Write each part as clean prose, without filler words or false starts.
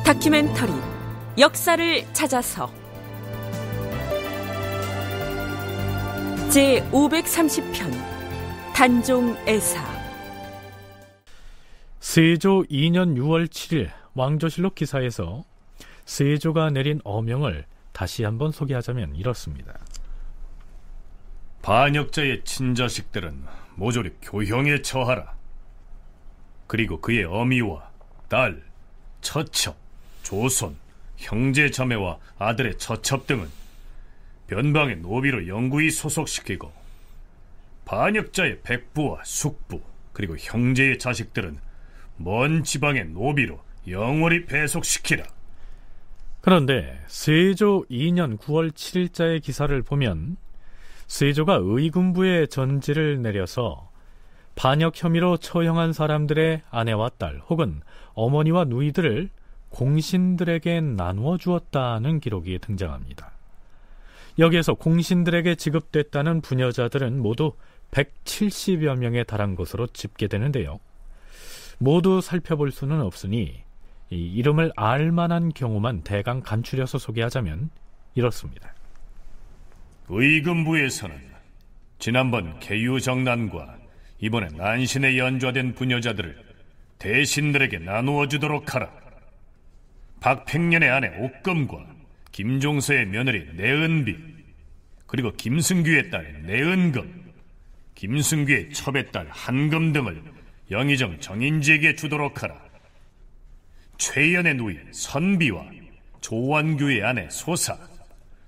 다큐멘터리 역사를 찾아서 제530편 단종애사. 세조 2년 6월 7일 왕조실록 기사에서 세조가 내린 어명을 다시 한번 소개하자면 이렇습니다. 반역자의 친자식들은 모조리 교형에 처하라. 그리고 그의 어미와 딸, 처첩, 조손, 형제 자매와 아들의 처첩 등은 변방의 노비로 영구히 소속시키고, 반역자의 백부와 숙부 그리고 형제의 자식들은 먼 지방의 노비로 영원히 배속시키라. 그런데 세조 2년 9월 7일자의 기사를 보면 세조가 의군부에 전지를 내려서 반역 혐의로 처형한 사람들의 아내와 딸 혹은 어머니와 누이들을 공신들에게 나누어 주었다는 기록이 등장합니다. 여기에서 공신들에게 지급됐다는 부녀자들은 모두 170여 명에 달한 것으로 집계되는데요. 모두 살펴볼 수는 없으니 이 이름을 알만한 경우만 대강 간추려서 소개하자면 이렇습니다. 의금부에서는 지난번 계유정난과 이번에 난신에 연좌된 부녀자들을 대신들에게 나누어 주도록 하라. 박팽년의 아내 옥금과 김종서의 며느리 내은비, 그리고 김승규의 딸 내은금, 김승규의 첩의 딸 한금 등을 영의정 정인지에게 주도록 하라. 최연의 누이 선비와 조완규의 아내 소사,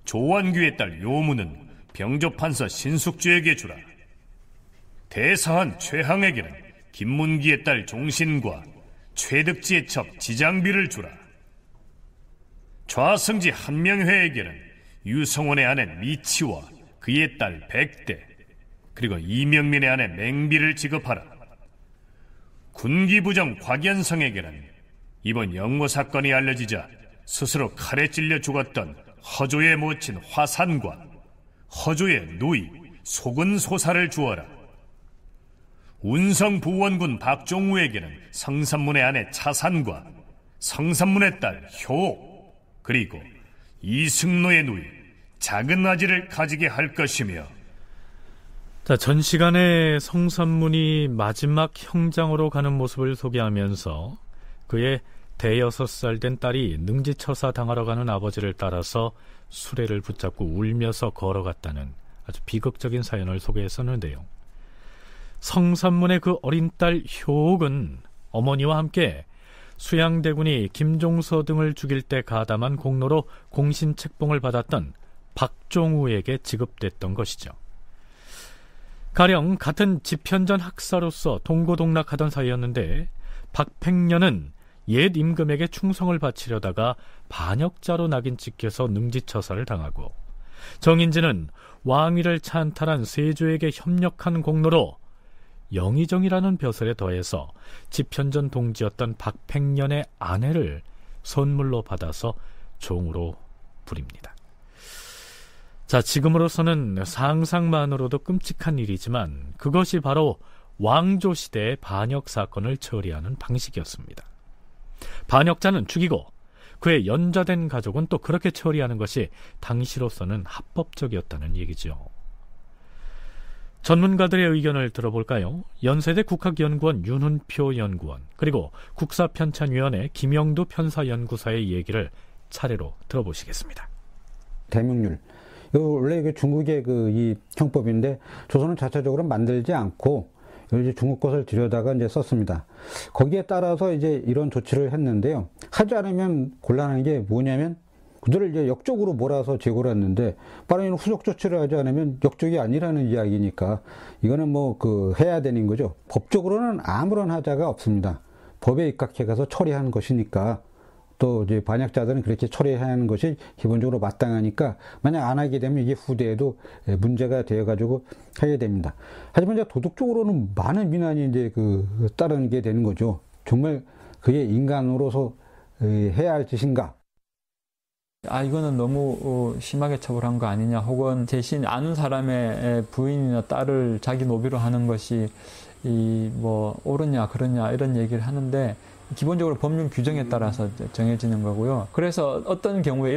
조완규의 딸 요무는 병조판서 신숙주에게 주라. 대사한 최항에게는 김문기의 딸 종신과 최득지의 첩 지장비를 주라. 좌승지 한명회에게는 유성원의 아내 미치와 그의 딸 백대, 그리고 이명민의 아내 맹비를 지급하라. 군기부정 곽연성에게는 이번 영모 사건이 알려지자 스스로 칼에 찔려 죽었던 허조의 모친 화산과 허조의 누이 소근소사를 주어라. 운성부원군 박종우에게는 성산문의 아내 차산과 성산문의 딸 효, 그리고 이승노의 누이 작은 아지를 가지게 할 것이며. 전 시간에 성산문이 마지막 형장으로 가는 모습을 소개하면서 그의 대여섯 살 된 딸이 능지처사 당하러 가는 아버지를 따라서 수레를 붙잡고 울면서 걸어갔다는 아주 비극적인 사연을 소개했었는데요. 성산문의 그 어린 딸 효옥은 어머니와 함께 수양대군이 김종서 등을 죽일 때 가담한 공로로 공신책봉을 받았던 박종우에게 지급됐던 것이죠. 가령 같은 집현전 학사로서 동고동락하던 사이였는데 박팽년은 옛 임금에게 충성을 바치려다가 반역자로 낙인 찍혀서 능지처사를 당하고, 정인지는 왕위를 찬탈한 세조에게 협력한 공로로 영의정이라는 벼슬에 더해서 집현전 동지였던 박팽년의 아내를 선물로 받아서 종으로 부립니다. 자, 지금으로서는 상상만으로도 끔찍한 일이지만 그것이 바로 왕조시대의 반역 사건을 처리하는 방식이었습니다. 반역자는 죽이고 그의 연좌된 가족은 또 그렇게 처리하는 것이 당시로서는 합법적이었다는 얘기죠. 전문가들의 의견을 들어볼까요? 연세대 국학연구원 윤훈표 연구원, 그리고 국사편찬위원회 김영두 편사연구사의 얘기를 차례로 들어보시겠습니다. 대명률, 이거 원래 이게 중국의 이 형법인데 조선은 자체적으로 만들지 않고 이제 중국 것을 들여다가 이제 썼습니다. 거기에 따라서 이제 이런 조치를 했는데요. 하지 않으면 곤란한 게 뭐냐면 그들을 이제 역적으로 몰아서 제거를 했는데, 빠른 후속 조치를 하지 않으면 역적이 아니라는 이야기니까 이거는 해야 되는 거죠. 법적으로는 아무런 하자가 없습니다. 법에 입각해가서 처리하는 것이니까, 또 이제 반역자들은 그렇게 처리해야 하는 것이 기본적으로 마땅하니까 만약 안 하게 되면 이게 후대에도 문제가 되어가지고 하게 됩니다. 하지만 이제 도덕적으로는 많은 비난이 이제 따르게 되는 거죠. 정말 그게 인간으로서 해야 할 짓인가? 이거는 너무 심하게 처벌한 거 아니냐, 혹은 대신 아는 사람의 부인이나 딸을 자기 노비로 하는 것이 옳으냐 그러냐 이런 얘기를 하는데, 기본적으로 법률 규정에 따라서 정해지는 거고요. 그래서 어떤 경우에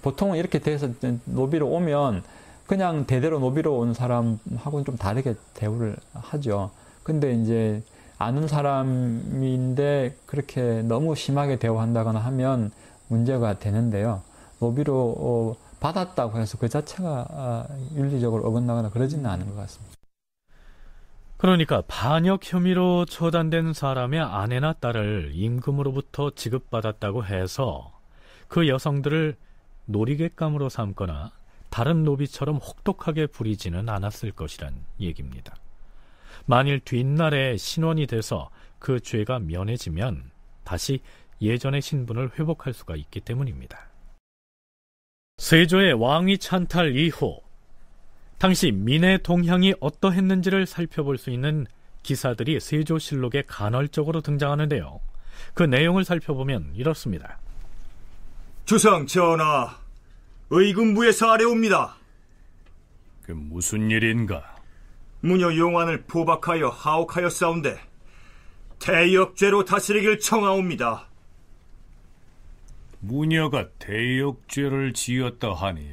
보통은 이렇게 돼서 노비로 오면 그냥 대대로 노비로 온 사람하고는 좀 다르게 대우를 하죠. 근데 이제 아는 사람인데 그렇게 너무 심하게 대우한다거나 하면 문제가 되는데요. 노비로 받았다고 해서 그 자체가 윤리적으로 어긋나거나 그러지는 않은 것 같습니다. 그러니까 반역 혐의로 처단된 사람의 아내나 딸을 임금으로부터 지급받았다고 해서 그 여성들을 놀이객감으로 삼거나 다른 노비처럼 혹독하게 부리지는 않았을 것이란 얘기입니다. 만일 뒷날에 신원이 돼서 그 죄가 면해지면 다시 예전의 신분을 회복할 수가 있기 때문입니다. 세조의 왕위 찬탈 이후 당시 민의 동향이 어떠했는지를 살펴볼 수 있는 기사들이 세조실록에 간헐적으로 등장하는데요. 그 내용을 살펴보면 이렇습니다. 주상 전하, 의금부에서 아래옵니다. 그 무슨 일인가? 무녀 용환을 포박하여 하옥하였사온데 대역죄로 다스리길 청하옵니다. 무녀가 대역죄를 지었다 하니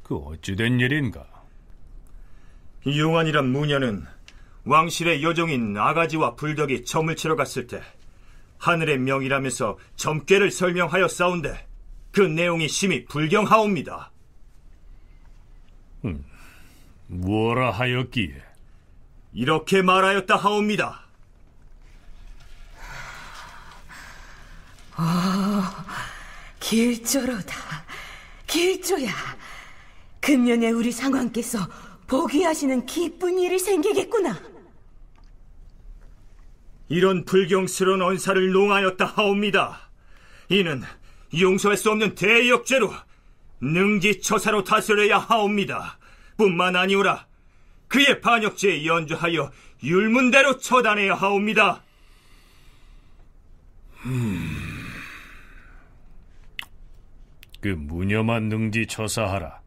그 어찌된 일인가? 용환이란 무녀는 왕실의 여종인 아가지와 불덕이 점을 치러 갔을 때 하늘의 명이라면서 점괘를 설명하였사온데 그 내용이 심히 불경하옵니다. 뭐라 하였기에? 이렇게 말하였다 하옵니다. 길조로다. 길조야. 금년에 우리 상왕께서 복위하시는 기쁜 일이 생기겠구나. 이런 불경스러운 언사를 농하였다 하옵니다. 이는 용서할 수 없는 대역죄로 능지처사로 다스려야 하옵니다. 뿐만 아니오라 그의 반역죄에 연주하여 율문대로 처단해야 하옵니다. 그 무녀만 능지처사하라.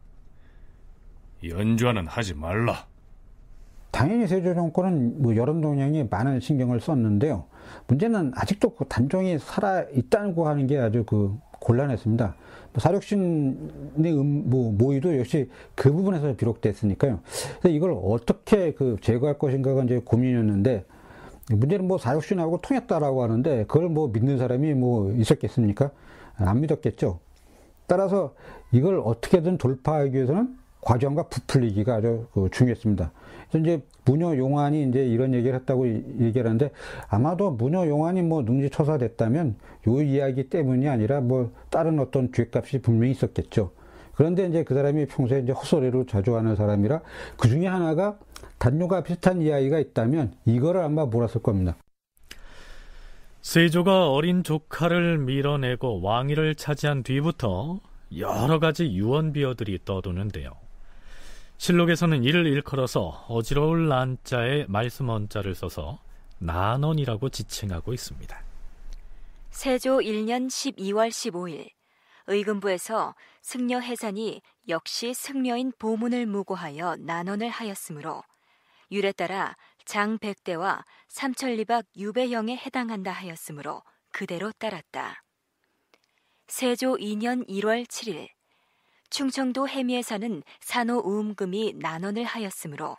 연좌는 하지 말라. 당연히 세조 정권은 여론 동향에 많은 신경을 썼는데요. 문제는 아직도 그 단종이 살아 있다고 하는 게 아주 곤란했습니다. 사륙신의 모의도 역시 그 부분에서 비롯됐으니까요. 그래서 이걸 어떻게 제거할 것인가가 이제 고민이었는데, 문제는 사륙신하고 통했다라고 하는데 그걸 믿는 사람이 있었겠습니까? 안 믿었겠죠. 따라서 이걸 어떻게든 돌파하기 위해서는 과정과 부풀리기가 아주 중요했습니다. 그래서 이제 무녀 용환이 이제 이런 얘기를 했다고 얘기를 하는데, 아마도 무녀 용환이 능지처사됐다면 요 이야기 때문이 아니라 다른 어떤 죄값이 분명히 있었겠죠. 그런데 이제 그 사람이 평소에 이제 헛소리로 자주 하는 사람이라 그 중에 하나가 단뇨가 비슷한 이야기가 있다면 이거를 아마 몰았을 겁니다. 세조가 어린 조카를 밀어내고 왕위를 차지한 뒤부터 여러 가지 유언비어들이 떠도는데요. 실록에서는 이를 일컬어서 어지러울 난자에 말씀 언자를 써서 난언이라고 지칭하고 있습니다. 세조 1년 12월 15일 의금부에서 승려 해산이 역시 승려인 보문을 무고하여 난언을 하였으므로 율에 따라 장 100대와 삼천리박 유배형에 해당한다 하였으므로 그대로 따랐다. 세조 2년 1월 7일 충청도 해미에 사는 산호 우음금이 난언을 하였으므로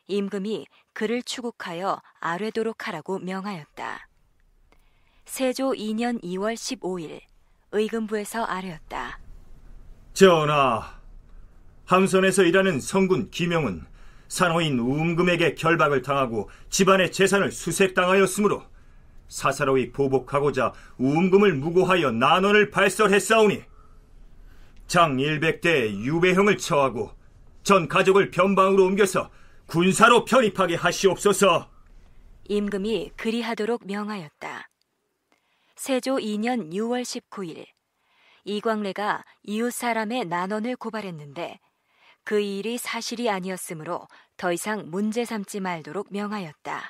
임금이 그를 추국하여 아뢰도록 하라고 명하였다. 세조 2년 2월 15일 의금부에서 아뢰었다. 전하, 함선에서 일하는 성군 김영은 산호인 우음금에게 결박을 당하고 집안의 재산을 수색당하였으므로 사사로이 보복하고자 우음금을 무고하여 난언을 발설했사오니 장 100대에 유배형을 처하고 전 가족을 변방으로 옮겨서 군사로 편입하게 하시옵소서. 임금이 그리하도록 명하였다. 세조 2년 6월 19일 이광래가 이웃 사람의 난언을 고발했는데 그 일이 사실이 아니었으므로 더 이상 문제 삼지 말도록 명하였다.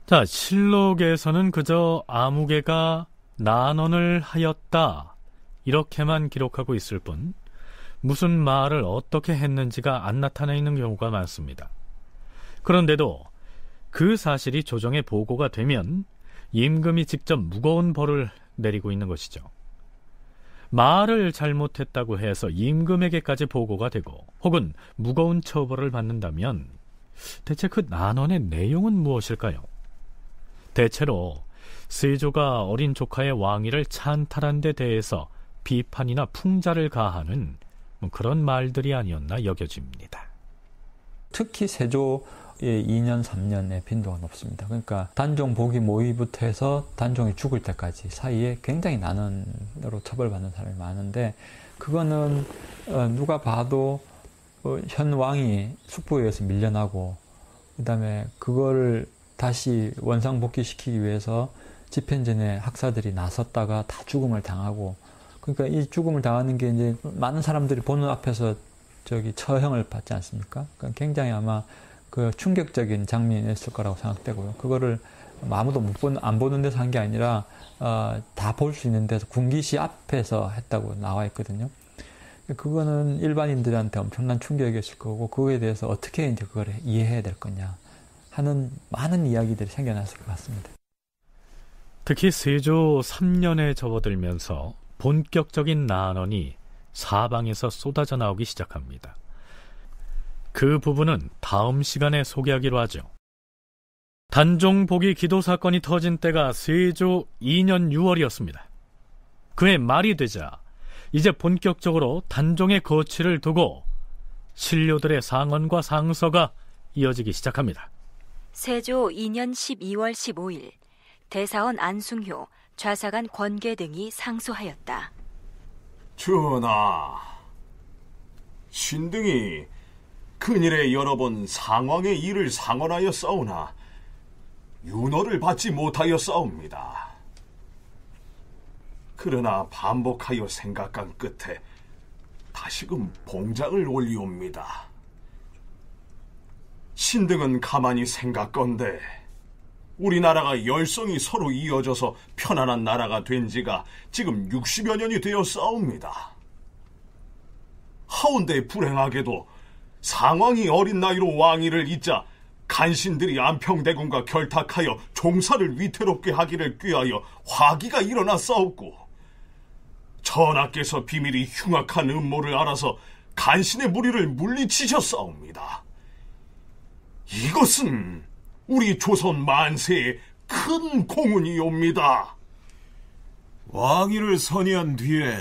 자, 실록에서는 그저 아무개가 난언을 하였다 이렇게만 기록하고 있을 뿐 무슨 말을 어떻게 했는지가 안 나타나 있는 경우가 많습니다. 그런데도 그 사실이 조정에 보고가 되면 임금이 직접 무거운 벌을 내리고 있는 것이죠. 말을 잘못했다고 해서 임금에게까지 보고가 되고 혹은 무거운 처벌을 받는다면 대체 그 난원의 내용은 무엇일까요? 대체로 세조가 어린 조카의 왕위를 찬탈한 데 대해서 비판이나 풍자를 가하는 그런 말들이 아니었나 여겨집니다. 특히 세조의 2년, 3년의 빈도가 높습니다. 그러니까 단종 복위 모의부터 해서 단종이 죽을 때까지 사이에 굉장히 난원으로 처벌받는 사람이 많은데, 그거는 누가 봐도 현 왕이 숙부에 의해서 밀려나고, 그 다음에 그걸 다시 원상복귀시키기 위해서 집현전에 학사들이 나섰다가 다 죽음을 당하고, 그러니까 이 죽음을 당하는 게 이제 많은 사람들이 보는 앞에서 처형을 받지 않습니까? 그러니까 굉장히 아마 그 충격적인 장면이었을 거라고 생각되고요. 그거를 아무도 안 보는 데서 한 게 아니라 다 볼 수 있는 데서 군기시 앞에서 했다고 나와 있거든요. 그거는 일반인들한테 엄청난 충격이었을 거고, 그거에 대해서 어떻게 이제 그걸 이해해야 될 거냐 하는 많은 이야기들이 생겨났을 것 같습니다. 특히 세조 3년에 접어들면서 본격적인 난원이 사방에서 쏟아져 나오기 시작합니다. 그 부분은 다음 시간에 소개하기로 하죠. 단종 복위 기도 사건이 터진 때가 세조 2년 6월이었습니다. 그해 말이 되자 이제 본격적으로 단종의 거취를 두고 신료들의 상언과 상서가 이어지기 시작합니다. 세조 2년 12월 15일 대사원 안숭효, 좌사관 권계 등이 상소하였다. 전하, 신등이 근일에 여러 번 상왕의 일을 상언하여 싸우나 윤허를 받지 못하여 싸웁니다. 그러나 반복하여 생각한 끝에 다시금 봉장을 올리옵니다. 신등은 가만히 생각건대 우리나라가 열성이 서로 이어져서 편안한 나라가 된 지가 지금 60여 년이 되어 싸웁니다. 하운데 불행하게도 상왕이 어린 나이로 왕위를 잇자 간신들이 안평대군과 결탁하여 종사를 위태롭게 하기를 꾀하여 화기가 일어나 싸웠고, 전하께서 비밀이 흉악한 음모를 알아서 간신의 무리를 물리치셨사옵니다. 이것은 우리 조선 만세의 큰 공훈이옵니다. 왕위를 선의한 뒤에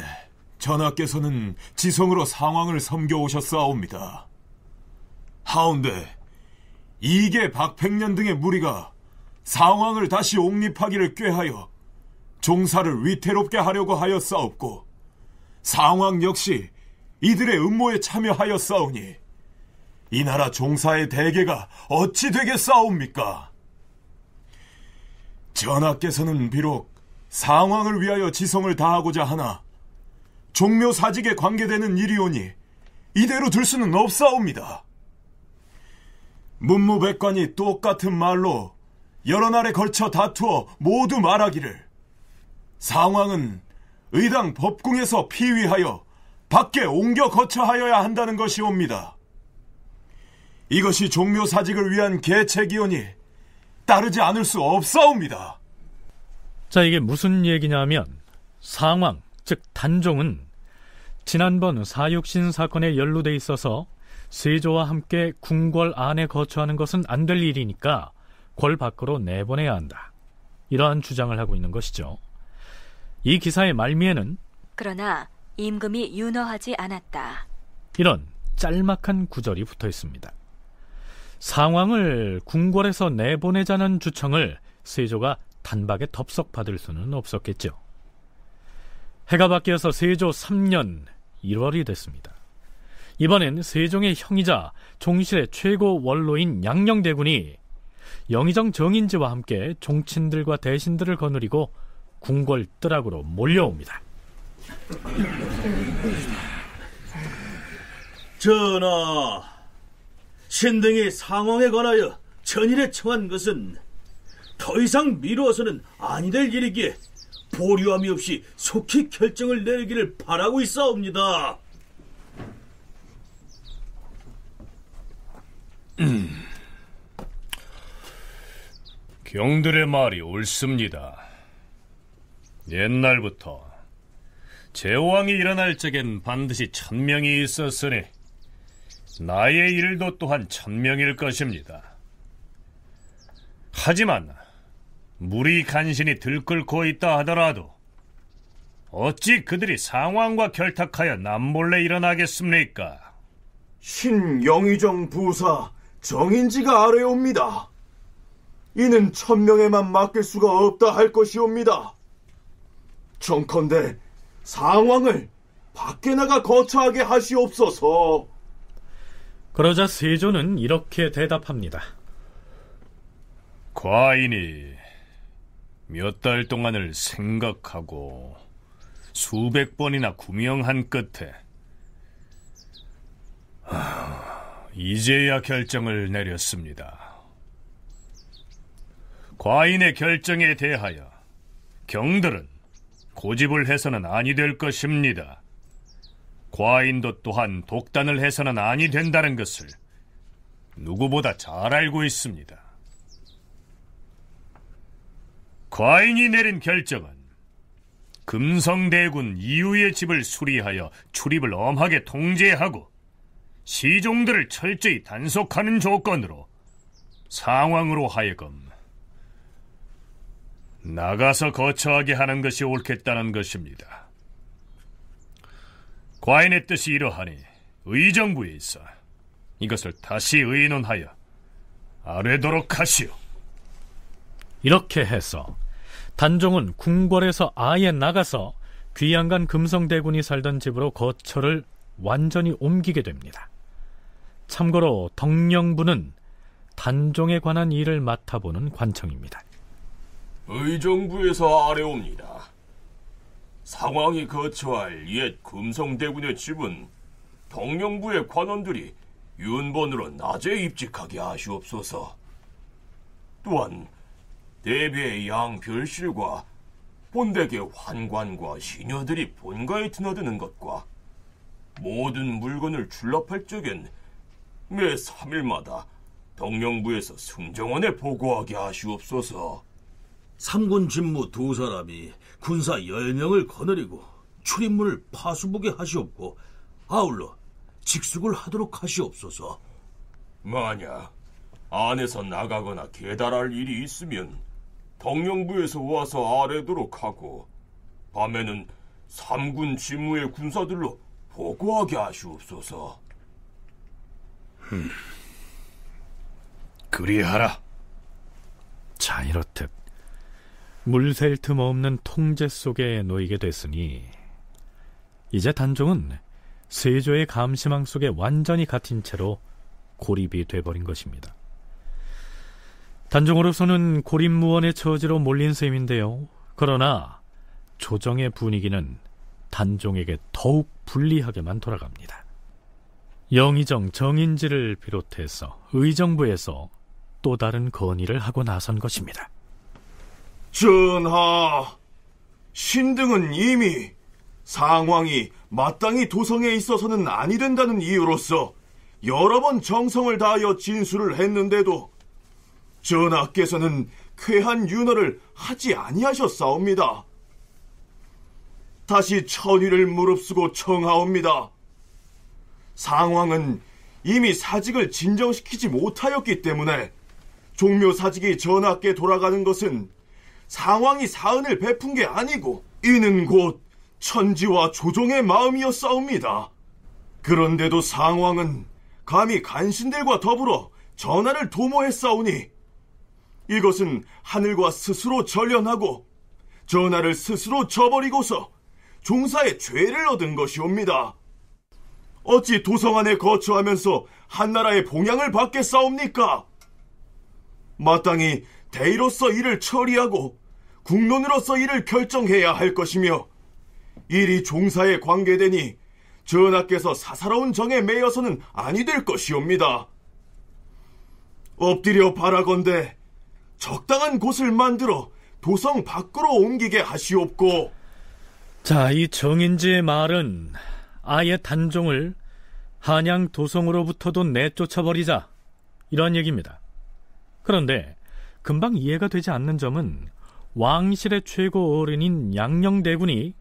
전하께서는 지성으로 상왕을 섬겨오셨사옵니다. 하운데 이계 박팽년 등의 무리가 상왕을 다시 옹립하기를 꾀하여 종사를 위태롭게 하려고 하였사옵고, 상왕 역시 이들의 음모에 참여하였사오니 이 나라 종사의 대계가 어찌 되겠사옵니까? 전하께서는 비록 상왕을 위하여 지성을 다하고자 하나 종묘사직에 관계되는 일이오니 이대로 둘 수는 없사옵니다. 문무백관이 똑같은 말로 여러 날에 걸쳐 다투어 모두 말하기를 상왕은 의당 법궁에서 피위하여 밖에 옮겨 거처하여야 한다는 것이옵니다. 이것이 종묘사직을 위한 계책이오니 따르지 않을 수 없사옵니다. 자, 이게 무슨 얘기냐면 상왕, 즉 단종은 지난번 사육신 사건에 연루돼 있어서 세조와 함께 궁궐 안에 거처하는 것은 안 될 일이니까 궐 밖으로 내보내야 한다, 이러한 주장을 하고 있는 것이죠. 이 기사의 말미에는 그러나 임금이 윤허하지 않았다, 이런 짤막한 구절이 붙어 있습니다. 상왕을 궁궐에서 내보내자는 주청을 세조가 단박에 덥석받을 수는 없었겠죠. 해가 바뀌어서 세조 3년 1월이 됐습니다. 이번엔 세종의 형이자 종실의 최고 원로인 양녕대군이 영의정 정인지와 함께 종친들과 대신들을 거느리고 궁궐 뜰락으로 몰려옵니다. 전하, 신등이 상황에 관하여 전일에 청한 것은 더 이상 미루어서는 아니 될 일이기에 보류함이 없이 속히 결정을 내리기를 바라고 있사옵니다. 병들의 말이 옳습니다. 옛날부터 제왕이 일어날 적엔 반드시 1000명이 있었으니 나의 일도 또한 1000명일 것입니다. 하지만 물이 간신히 들끓고 있다 하더라도 어찌 그들이 상왕과 결탁하여 남몰래 일어나겠습니까? 신영의정 부사 정인지가 아뢰옵니다. 이는 1000명에만 맡길 수가 없다 할 것이옵니다. 정컨대 상왕을 밖에 나가 거처하게 하시옵소서. 그러자 세조는 이렇게 대답합니다. 과인이 몇 달 동안을 생각하고 수백 번이나 구명한 끝에 이제야 결정을 내렸습니다. 과인의 결정에 대하여 경들은 고집을 해서는 아니 될 것입니다. 과인도 또한 독단을 해서는 아니 된다는 것을 누구보다 잘 알고 있습니다. 과인이 내린 결정은 금성대군 이유의 집을 수리하여 출입을 엄하게 통제하고 시종들을 철저히 단속하는 조건으로 상왕으로 하여금 나가서 거처하게 하는 것이 옳겠다는 것입니다. 과인의 뜻이 이러하니 의정부에 있어 이것을 다시 의논하여 아뢰도록 하시오. 이렇게 해서 단종은 궁궐에서 아예 나가서 귀양간 금성대군이 살던 집으로 거처를 완전히 옮기게 됩니다. 참고로 덕령부는 단종에 관한 일을 맡아보는 관청입니다. 의정부에서 아뢰옵니다. 상왕이 거처할 옛 금성대군의 집은 덕령부의 관원들이 윤번으로 낮에 입직하게 하시옵소서. 또한 대비의 양별실과 본댁의 환관과 시녀들이 본가에 드나드는 것과 모든 물건을 출납할 적엔 매 3일마다 덕령부에서 승정원에 보고하게 하시옵소서. 삼군 진무 2사람이 군사 10명을 거느리고 출입문을 파수보게 하시옵고 아울러 직숙을 하도록 하시옵소서. 만약 안에서 나가거나 계달할 일이 있으면 덕령부에서 와서 아뢰도록 하고 밤에는 3군 진무의 군사들로 보고하게 하시옵소서. 그리하라. 자, 이렇듯 물샐 틈 없는 통제 속에 놓이게 됐으니 이제 단종은 세조의 감시망 속에 완전히 갇힌 채로 고립이 돼버린 것입니다. 단종으로서는 고립무원의 처지로 몰린 셈인데요. 그러나 조정의 분위기는 단종에게 더욱 불리하게만 돌아갑니다. 영의정 정인지를 비롯해서 의정부에서 또 다른 건의를 하고 나선 것입니다. 전하, 신등은 이미 상왕이 마땅히 도성에 있어서는 아니 된다는 이유로서 여러 번 정성을 다하여 진술을 했는데도 전하께서는 쾌한 윤허를 하지 아니하셨사옵니다. 다시 천위를 무릅쓰고 청하옵니다. 상왕은 이미 사직을 진정시키지 못하였기 때문에 종묘 사직이 전하께 돌아가는 것은 상왕이 사은을 베푼 게 아니고 이는 곧 천지와 조정의 마음이었사옵니다. 그런데도 상왕은 감히 간신들과 더불어 전하를 도모했사오니 이것은 하늘과 스스로 전련하고 전하를 스스로 저버리고서 종사의 죄를 얻은 것이옵니다. 어찌 도성 안에 거처하면서 한나라의 봉양을 받겠사옵니까? 마땅히 대의로서 일을 처리하고 국론으로서 일을 결정해야 할 것이며 일이 종사에 관계되니 전하께서 사사로운 정에 매여서는 아니 될 것이옵니다. 엎드려 바라건대 적당한 곳을 만들어 도성 밖으로 옮기게 하시옵고. 자, 이 정인지의 말은 아예 단종을 한양 도성으로부터도 내쫓아버리자 이런 얘기입니다. 그런데 금방 이해가 되지 않는 점은 왕실의 최고 어른인 양녕대군이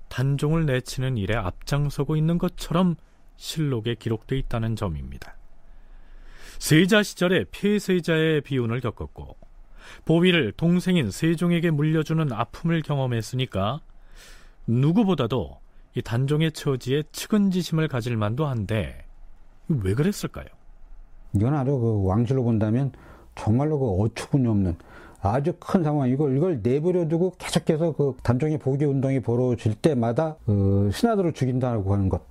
단종을 내치는 일에 앞장서고 있는 것처럼 실록에 기록되어 있다는 점입니다. 세자 시절에 폐세자의 비운을 겪었고 보위를 동생인 세종에게 물려주는 아픔을 경험했으니까 누구보다도 이 단종의 처지에 측은지심을 가질 만도 한데 왜 그랬을까요? 이건 아주 그 왕실로 본다면 정말로 그 어처구니 없는 아주 큰 상황, 이걸 내버려 두고 계속해서 그 단종의 복위 운동이 벌어질 때마다 신하들을 죽인다고 하는 것,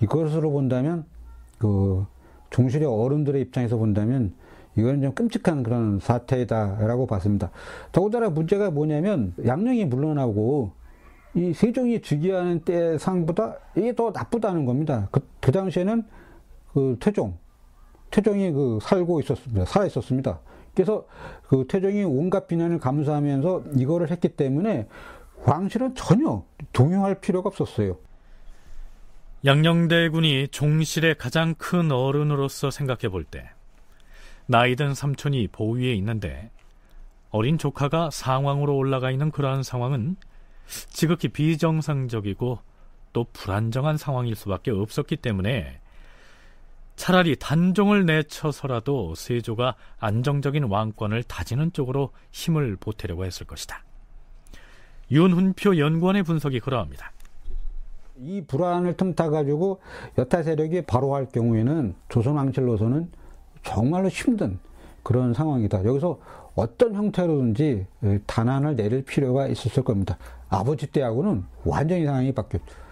이것으로 본다면 그 종실의 어른들의 입장에서 본다면 이건 좀 끔찍한 그런 사태이다라고 봤습니다. 더군다나 문제가 뭐냐면 양녕이 물러나고 이 세종이 즉위하는 때 상보다 이게 더 나쁘다는 겁니다. 그 당시에는 그 태종이 그 살아 있었습니다. 그래서 그 태종이 온갖 비난을 감수하면서 이거를 했기 때문에 왕실은 전혀 동요할 필요가 없었어요. 양녕대군이 종실의 가장 큰 어른으로서 생각해 볼 때 나이든 삼촌이 보위에 있는데 어린 조카가 상왕으로 올라가 있는 그러한 상황은 지극히 비정상적이고 또 불안정한 상황일 수밖에 없었기 때문에 차라리 단종을 내쳐서라도 세조가 안정적인 왕권을 다지는 쪽으로 힘을 보태려고 했을 것이다. 윤훈표 연구원의 분석이 그러합니다. 이 불안을 틈타가지고 여타 세력이 바로 할 경우에는 조선 왕실로서는 정말로 힘든 그런 상황이다. 여기서 어떤 형태로든지 단안을 내릴 필요가 있었을 겁니다. 아버지 때하고는 완전히 상황이 바뀌었죠.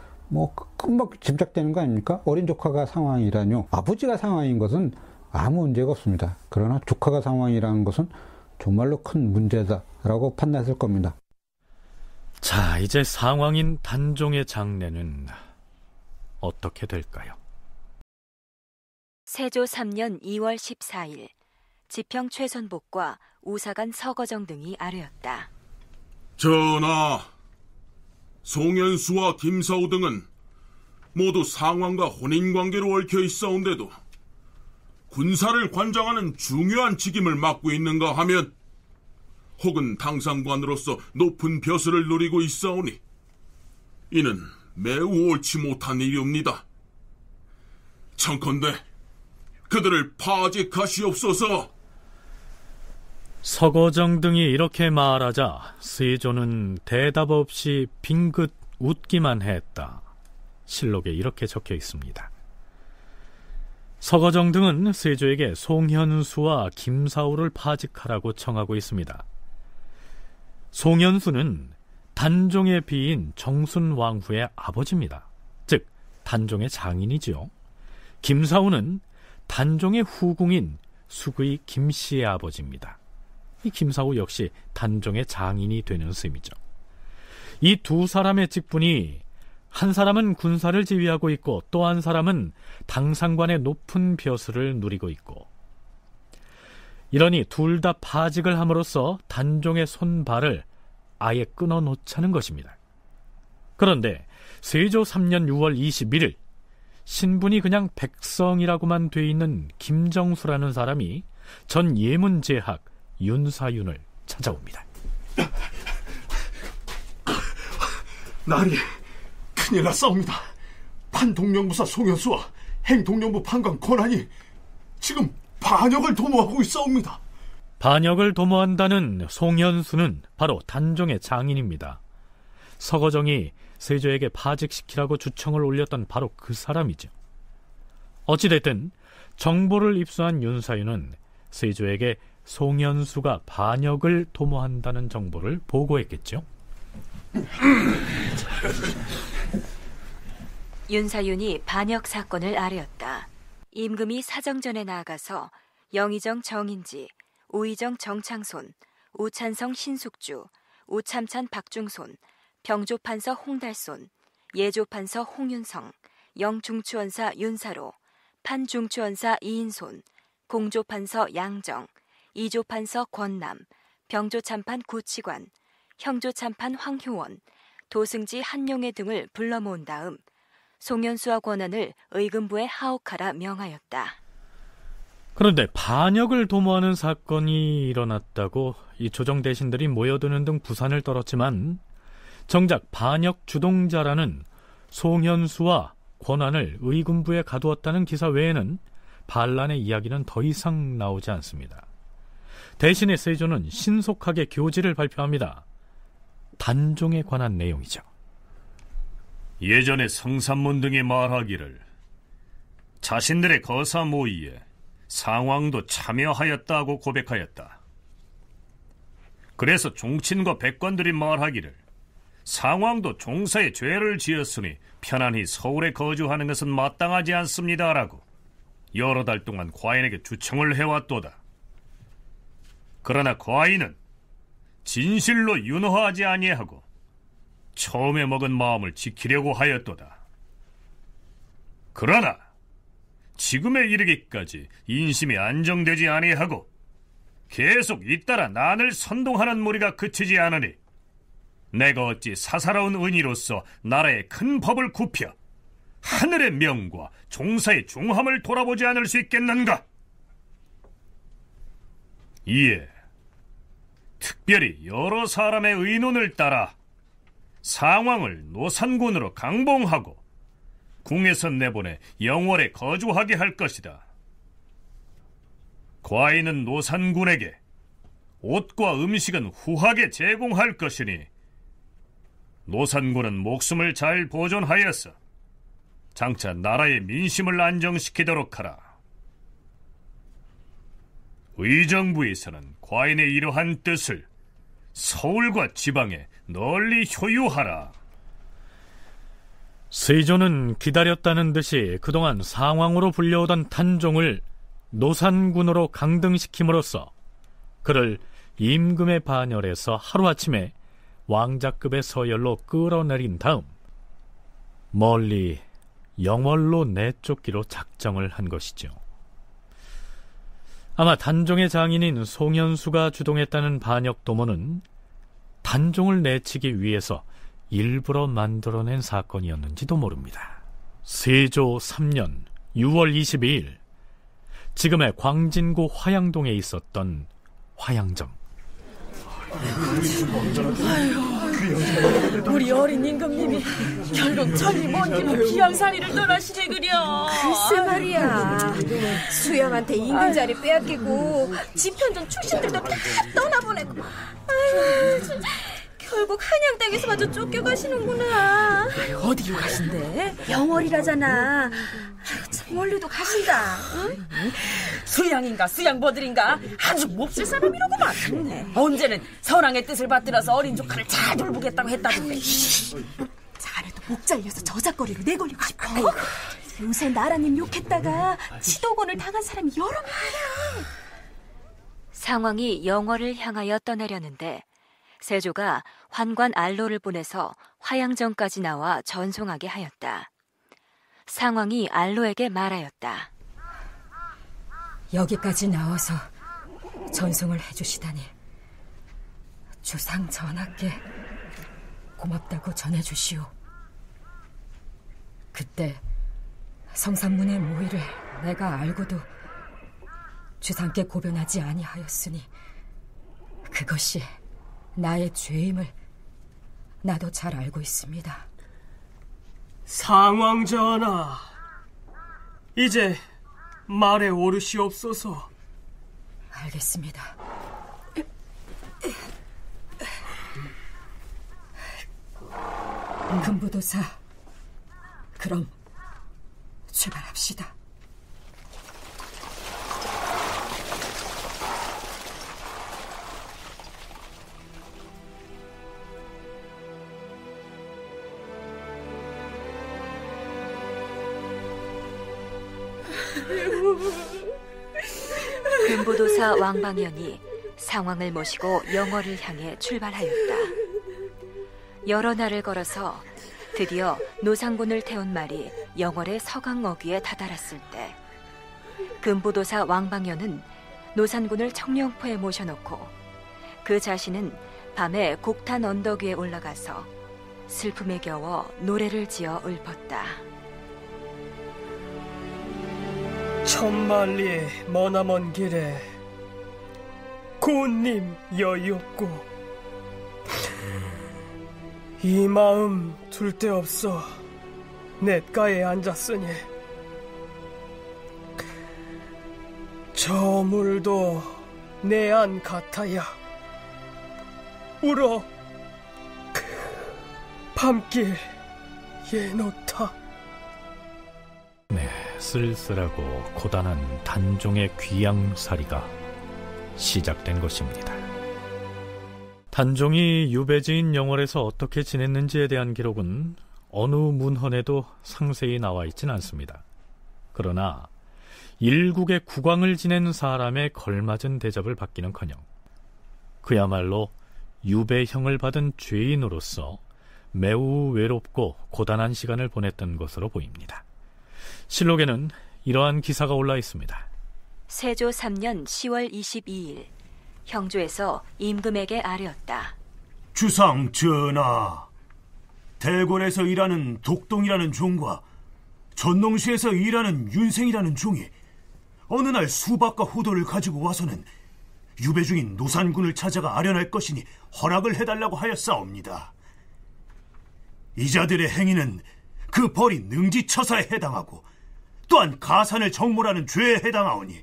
금방 짐작되는 거 아닙니까? 어린 조카가 상황이라뇨. 아버지가 상황인 것은 아무 문제가 없습니다. 그러나 조카가 상황이라는 것은 정말로 큰 문제다라고 판단했을 겁니다. 자, 이제 상황인 단종의 장례는 어떻게 될까요? 세조 3년 2월 14일 지평 최선복과 우사간 서거정 등이 아뢰었다. 전하, 송현수와 김사우 등은 모두 상왕과 혼인관계로 얽혀 있사온데도 군사를 관장하는 중요한 직임을 맡고 있는가 하면 혹은 당상관으로서 높은 벼슬을 누리고 있사오니 이는 매우 옳지 못한 일이옵니다. 청컨대 그들을 파직하시옵소서. 서거정 등이 이렇게 말하자 세조는 대답 없이 빙긋 웃기만 했다. 실록에 이렇게 적혀 있습니다. 서거정 등은 세조에게 송현수와 김사우를 파직하라고 청하고 있습니다. 송현수는 단종의 비인 정순왕후의 아버지입니다. 즉 단종의 장인이지요. 김사우는 단종의 후궁인 수의 김씨의 아버지입니다. 이 김사우 역시 단종의 장인이 되는 셈이죠. 이 두 사람의 직분이 한 사람은 군사를 지휘하고 있고 또 한 사람은 당상관의 높은 벼슬을 누리고 있고, 이러니 둘 다 파직을 함으로써 단종의 손발을 아예 끊어놓자는 것입니다. 그런데 세조 3년 6월 21일 신분이 그냥 백성이라고만 돼 있는 김정수라는 사람이 전 예문제학 윤사윤을 찾아옵니다. 나리, 큰일 났사옵니다. 판동령부사 송현수와 행동령부 판관 권한이 지금 반역을 도모하고 있사옵니다. 반역을 도모한다는 송현수는 바로 단종의 장인입니다. 서거정이 세조에게 파직시키라고 주청을 올렸던 바로 그 사람이죠. 어찌됐든 정보를 입수한 윤사윤은 세조에게 송현수가 반역을 도모한다는 정보를 보고했겠죠. 윤사윤이 반역 사건을 아뢰었다. 임금이 사정전에 나아가서 영의정 정인지, 우의정 정창손, 우찬성 신숙주, 우참찬 박중손, 병조판서 홍달손, 예조판서 홍윤성, 영중추원사 윤사로, 판중추원사 이인손, 공조판서 양정, 이조판서 권남, 병조참판 구치관, 형조참판 황효원, 도승지 한용애 등을 불러 모은 다음 송현수와 권한을 의금부에 하옥하라 명하였다. 그런데 반역을 도모하는 사건이 일어났다고 이 조정 대신들이 모여드는 등 부산을 떨었지만 정작 반역 주동자라는 송현수와 권한을 의군부에 가두었다는 기사 외에는 반란의 이야기는 더 이상 나오지 않습니다. 대신에 세조는 신속하게 교지를 발표합니다. 단종에 관한 내용이죠. 예전에 성삼문 등이 말하기를 자신들의 거사 모의에 상왕도 참여하였다고 고백하였다. 그래서 종친과 백관들이 말하기를 상왕도 종사에 죄를 지었으니 편안히 서울에 거주하는 것은 마땅하지 않습니다라고 여러 달 동안 과인에게 주청을 해왔도다. 그러나 과인은 진실로 윤허하지 아니하고 처음에 먹은 마음을 지키려고 하였도다. 그러나 지금에 이르기까지 인심이 안정되지 아니하고 계속 잇따라 난을 선동하는 무리가 그치지 않으니 내가 어찌 사사로운 은희로서 나라의 큰 법을 굽혀 하늘의 명과 종사의 중함을 돌아보지 않을 수 있겠는가? 이에 특별히 여러 사람의 의논을 따라 상왕을 노산군으로 강봉하고 궁에서 내보내 영월에 거주하게 할 것이다. 과인은 노산군에게 옷과 음식은 후하게 제공할 것이니 노산군은 목숨을 잘 보존하여서 장차 나라의 민심을 안정시키도록 하라. 의정부에서는 과인의 이러한 뜻을 서울과 지방에 널리 효유하라. 세조는 기다렸다는 듯이 그동안 상왕으로 불려오던 단종을 노산군으로 강등시킴으로써 그를 임금의 반열에서 하루아침에 왕자급의 서열로 끌어내린 다음 멀리 영월로 내쫓기로 작정을 한 것이죠. 아마 단종의 장인인 송현수가 주동했다는 반역 도모는 단종을 내치기 위해서 일부러 만들어낸 사건이었는지도 모릅니다. 세조 3년 6월 22일 지금의 광진구 화양동에 있었던 화양정. 아유, 우리 어린 임금님이 결국 천리 먼 길로 귀양산리를 떠나시네 그려. 글쎄 말이야. 수양한테 임금 자리 빼앗기고 집현전 출신들도 다 떠나보내고. 아유, 결국 한양 땅에서마저 쫓겨가시는구나. 어디로 가신대? 영월이라잖아. 참 멀리도 가신다. 응? 수양인가 수양버들인가 아주 몹쓸 사람이로구만. 언제는 선왕의 뜻을 받들어서 어린 조카를 잘 돌보겠다고 했다던데. 자네도 목 잘려서 저작거리로 내걸리고 싶어. 요새 나라님 욕했다가 치도곤을 당한 사람이 여러 명이야. 상왕이 영월을 향하여 떠나려는데 세조가 환관 알로를 보내서 화양정까지 나와 전송하게 하였다. 상왕이 알로에게 말하였다. 여기까지 나와서 전송을 해주시다니 주상 전하께 고맙다고 전해주시오. 그때 성삼문의 모의를 내가 알고도 주상께 고변하지 아니하였으니 그것이 나의 죄임을 나도 잘 알고 있습니다. 상왕 전하, 이제 말에 오르시옵소서. 알겠습니다. 금부도사, 그럼 출발합시다. 금부도사 왕방연이 상왕을 모시고 영월을 향해 출발하였다. 여러 날을 걸어서 드디어 노산군을 태운 말이 영월의 서강어귀에 다다랐을 때 금부도사 왕방연은 노산군을 청룡포에 모셔놓고 그 자신은 밤에 곡탄 언덕 위에 올라가서 슬픔에 겨워 노래를 지어 읊었다. 천만리의 머나먼 길에 고운님 여의없고 이 마음 둘 데 없어 냇가에 앉았으니 저 물도 내 안 같아야 울어 밤길 예놓다. 네, 쓸쓸하고 고단한 단종의 귀양살이가 시작된 것입니다. 단종이 유배지인 영월에서 어떻게 지냈는지에 대한 기록은 어느 문헌에도 상세히 나와 있지는 않습니다. 그러나 일국의 국왕을 지낸 사람의 걸맞은 대접을 받기는커녕 그야말로 유배형을 받은 죄인으로서 매우 외롭고 고단한 시간을 보냈던 것으로 보입니다. 실록에는 이러한 기사가 올라 있습니다. 세조 3년 10월 22일 형조에서 임금에게 아뢰었다. 주상 전하, 대궐에서 일하는 독동이라는 종과 전농시에서 일하는 윤생이라는 종이 어느 날 수박과 호도를 가지고 와서는 유배 중인 노산군을 찾아가 아련할 것이니 허락을 해달라고 하였사옵니다. 이자들의 행위는 그 벌이 능지처사에 해당하고 또한 가산을 정몰하는 죄에 해당하오니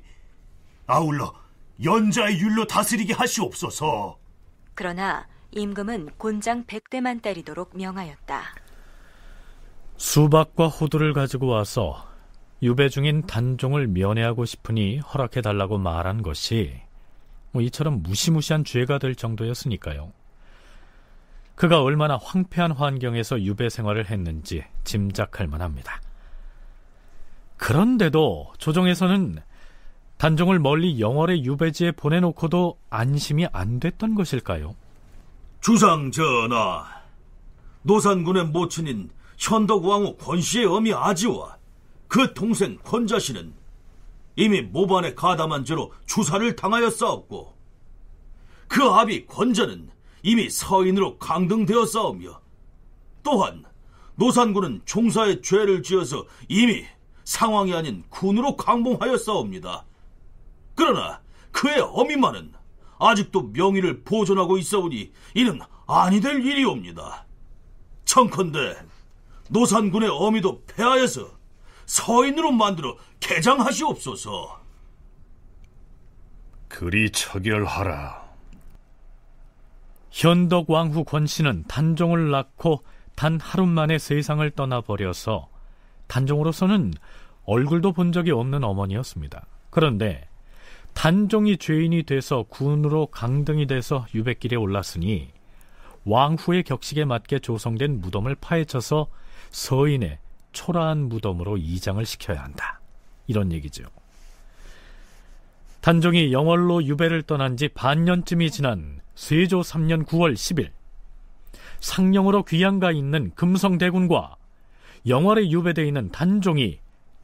아울러 연자의 율로 다스리게 하시옵소서. 그러나 임금은 곤장 100대만 때리도록 명하였다. 수박과 호두를 가지고 와서 유배 중인 단종을 면회하고 싶으니 허락해달라고 말한 것이 이처럼 무시무시한 죄가 될 정도였으니까요. 그가 얼마나 황폐한 환경에서 유배 생활을 했는지 짐작할 만합니다. 그런데도 조정에서는 단종을 멀리 영월의 유배지에 보내놓고도 안심이 안 됐던 것일까요? 주상 전하, 노산군의 모친인 현덕왕후 권씨의 어미 아지와 그 동생 권자씨는 이미 모반에 가담한 죄로 추사를 당하였사옵고 그 아비 권자는 이미 서인으로 강등되었사오며 또한 노산군은 종사의 죄를 지어서 이미 상황이 아닌 군으로 강봉하였사옵니다. 그러나 그의 어미만은 아직도 명의를 보존하고 있사오니 이는 아니 될 일이옵니다. 청컨대 노산군의 어미도 폐하여서 서인으로 만들어 개장하시옵소서. 그리 처결하라. 현덕왕후 권씨는 단종을 낳고 단 하루 만에 세상을 떠나버려서 단종으로서는 얼굴도 본 적이 없는 어머니였습니다. 그런데 단종이 죄인이 돼서 군으로 강등이 돼서 유배길에 올랐으니 왕후의 격식에 맞게 조성된 무덤을 파헤쳐서 서인의 초라한 무덤으로 이장을 시켜야 한다. 이런 얘기죠. 단종이 영월로 유배를 떠난 지 반년쯤이 지난 세조 3년 9월 10일 상령으로 귀양가 있는 금성대군과 영월에 유배되어 있는 단종이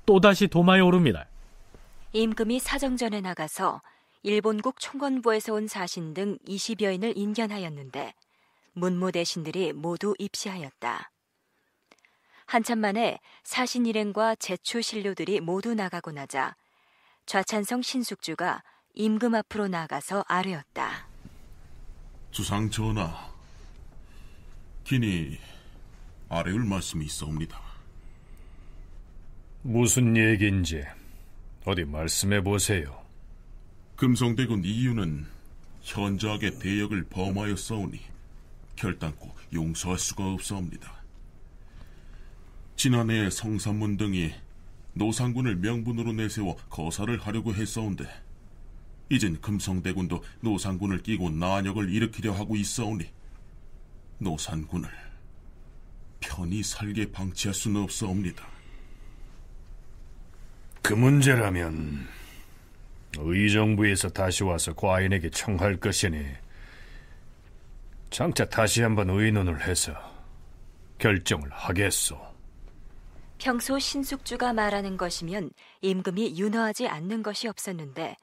또다시 도마에 오릅니다. 임금이 사정전에 나가서 일본국 총건부에서 온 사신 등 20여인을 인견하였는데 문무 대신들이 모두 입시하였다. 한참 만에 사신 일행과 제추 신료들이 모두 나가고 나자 좌찬성 신숙주가 임금 앞으로 나가서 아뢰었다. 주상 전하, 기니 아뢰울 말씀이 있사옵니다. 무슨 얘기인지 어디 말씀해 보세요. 금성대군 이유는 현저하게 대역을 범하였사오니 결단코 용서할 수가 없사옵니다. 지난해 성삼문 등이 노산군을 명분으로 내세워 거사를 하려고 했사온데 이젠 금성대군도 노산군을 끼고 난역을 일으키려 하고 있사오니 노산군을 편히 살게 방치할 수는 없사옵니다. 그 문제라면 의정부에서 다시 와서 과인에게 청할 것이니 장차 다시 한번 의논을 해서 결정을 하겠소. 평소 신숙주가 말하는 것이면 임금이 윤허하지 않는 것이 없었는데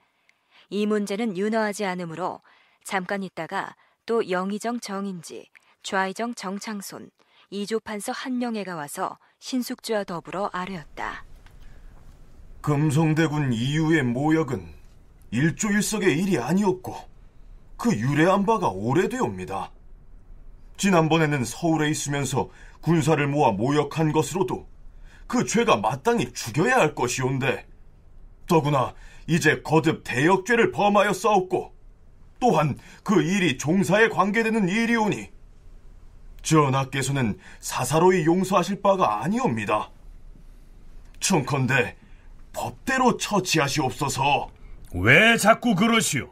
이 문제는 윤허하지 않으므로 잠깐 있다가 또 영의정 정인지, 좌의정 정창손, 이조판서 한명회가 와서 신숙주와 더불어 아뢰었다. 금성대군 이유의 모역은 일조일석의 일이 아니었고 그 유래한 바가 오래되옵니다. 지난번에는 서울에 있으면서 군사를 모아 모역한 것으로도 그 죄가 마땅히 죽여야 할 것이온데, 더구나 이제 거듭 대역죄를 범하여 싸웠고 또한 그 일이 종사에 관계되는 일이오니 전하께서는 사사로이 용서하실 바가 아니옵니다. 청컨대 법대로 처치하시옵소서. 왜 자꾸 그러시오?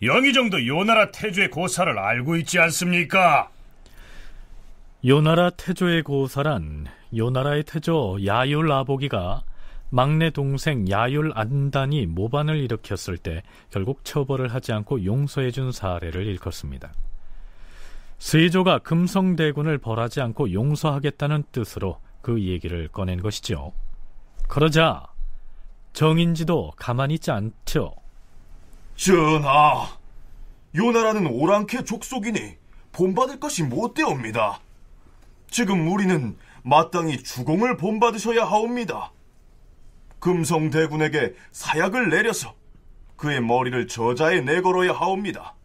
영의정도 요나라 태조의 고사를 알고 있지 않습니까? 요나라 태조의 고사란 요나라의 태조 야율 아보기가 막내 동생 야율 안단이 모반을 일으켰을 때 결국 처벌을 하지 않고 용서해준 사례를 일컫습니다. 세조가 금성대군을 벌하지 않고 용서하겠다는 뜻으로 그 얘기를 꺼낸 것이죠. 그러자 정인지도 가만히 있지 않죠. 전하, 요나라는 오랑캐 족속이니 본받을 것이 못되옵니다. 지금 우리는 마땅히 주공을 본받으셔야 하옵니다. 금성대군에게 사약을 내려서 그의 머리를 저자에 내걸어야 하옵니다.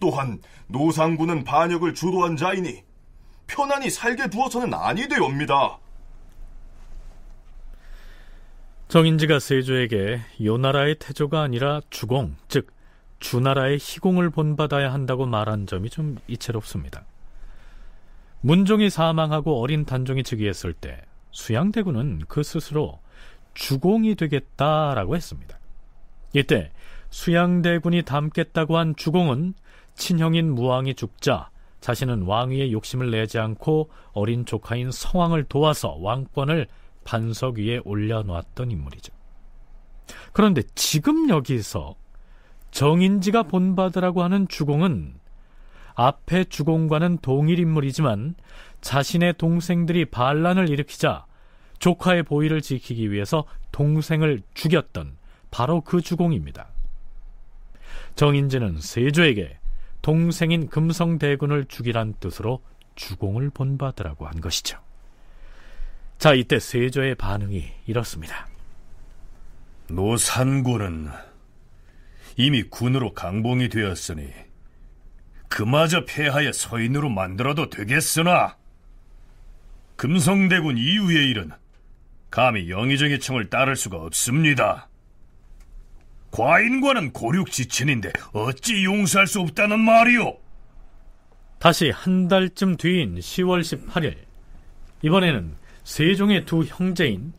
또한 노상군은 반역을 주도한 자이니 편안히 살게 두어서는 아니 되옵니다. 정인지가 세조에게 요나라의 태조가 아니라 주공, 즉 주나라의 희공을 본받아야 한다고 말한 점이 좀 이채롭습니다. 문종이 사망하고 어린 단종이 즉위했을 때 수양대군은 그 스스로 주공이 되겠다라고 했습니다. 이때 수양대군이 담겠다고 한 주공은 친형인 무왕이 죽자 자신은 왕위에 욕심을 내지 않고 어린 조카인 성왕을 도와서 왕권을 반석 위에 올려놓았던 인물이죠. 그런데 지금 여기서 정인지가 본받으라고 하는 주공은 앞의 주공과는 동일 인물이지만 자신의 동생들이 반란을 일으키자 조카의 보위를 지키기 위해서 동생을 죽였던 바로 그 주공입니다. 정인지는 세조에게 동생인 금성대군을 죽이란 뜻으로 주공을 본받으라고 한 것이죠. 자, 이때 세조의 반응이 이렇습니다. 노산군은 이미 군으로 강봉이 되었으니 그마저 폐하여 서인으로 만들어도 되겠으나 금성대군 이후의 일은 감히 영의정의 청을 따를 수가 없습니다. 과인과는 고륙지친인데 어찌 용서할 수 없다는 말이오? 다시 한 달쯤 뒤인 10월 18일, 이번에는 세종의 두 형제인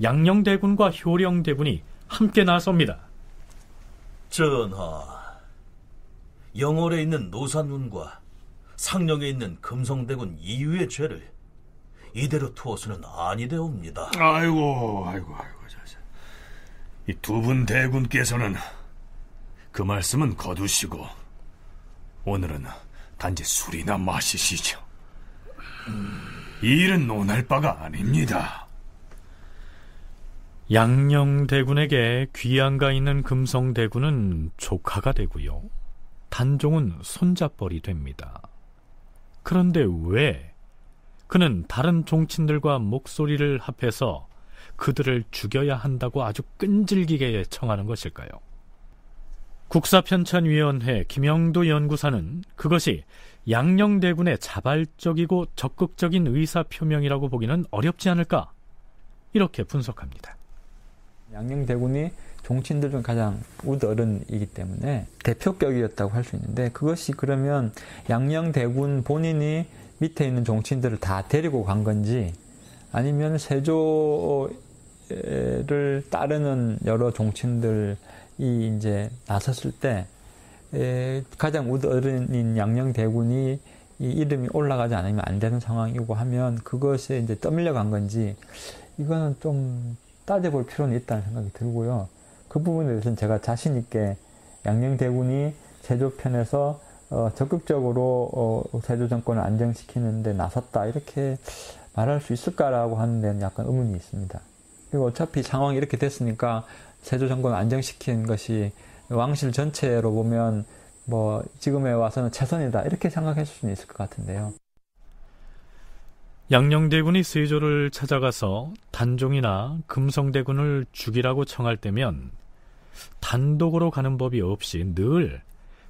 양녕대군과 효령대군이 함께 나섭니다. 전하, 영월에 있는 노산군과 상령에 있는 금성대군 이유의 죄를 이대로 두어서는 아니되옵니다. 아이고. 이 두 분 대군께서는 그 말씀은 거두시고 오늘은 단지 술이나 마시시죠. 이 일은 논할 바가 아닙니다. 양녕대군에게 귀양가 있는 금성대군은 조카가 되고요, 단종은 손잡벌이 됩니다. 그런데 왜 그는 다른 종친들과 목소리를 합해서 그들을 죽여야 한다고 아주 끈질기게 청하는 것일까요? 국사편찬위원회 김영도 연구사는 그것이 양녕대군의 자발적이고 적극적인 의사표명이라고 보기는 어렵지 않을까, 이렇게 분석합니다. 양녕대군이 종친들 중 가장 우어른이기 때문에 대표격이었다고 할 수 있는데, 그것이 그러면 양녕대군 본인이 밑에 있는 종친들을 다 데리고 간 건지, 아니면 세조를 따르는 여러 종친들이 이제 나섰을 때 가장 우어른인 양녕대군이 이 이름이 올라가지 않으면 안 되는 상황이고 하면 그것에 이제 떠밀려 간 건지, 이거는 좀 따져볼 필요는 있다는 생각이 들고요. 그 부분에 대해서는 제가 자신 있게 양녕대군이 세조 편에서 적극적으로 세조 정권을 안정시키는 데 나섰다, 이렇게 말할 수 있을까라고 하는 데는 약간 의문이 있습니다. 그리고 어차피 상황이 이렇게 됐으니까 세조 정권을 안정시킨 것이 왕실 전체로 보면 뭐 지금에 와서는 최선이다, 이렇게 생각할 수는 있을 것 같은데요. 양녕대군이 세조를 찾아가서 단종이나 금성대군을 죽이라고 청할 때면 단독으로 가는 법이 없이 늘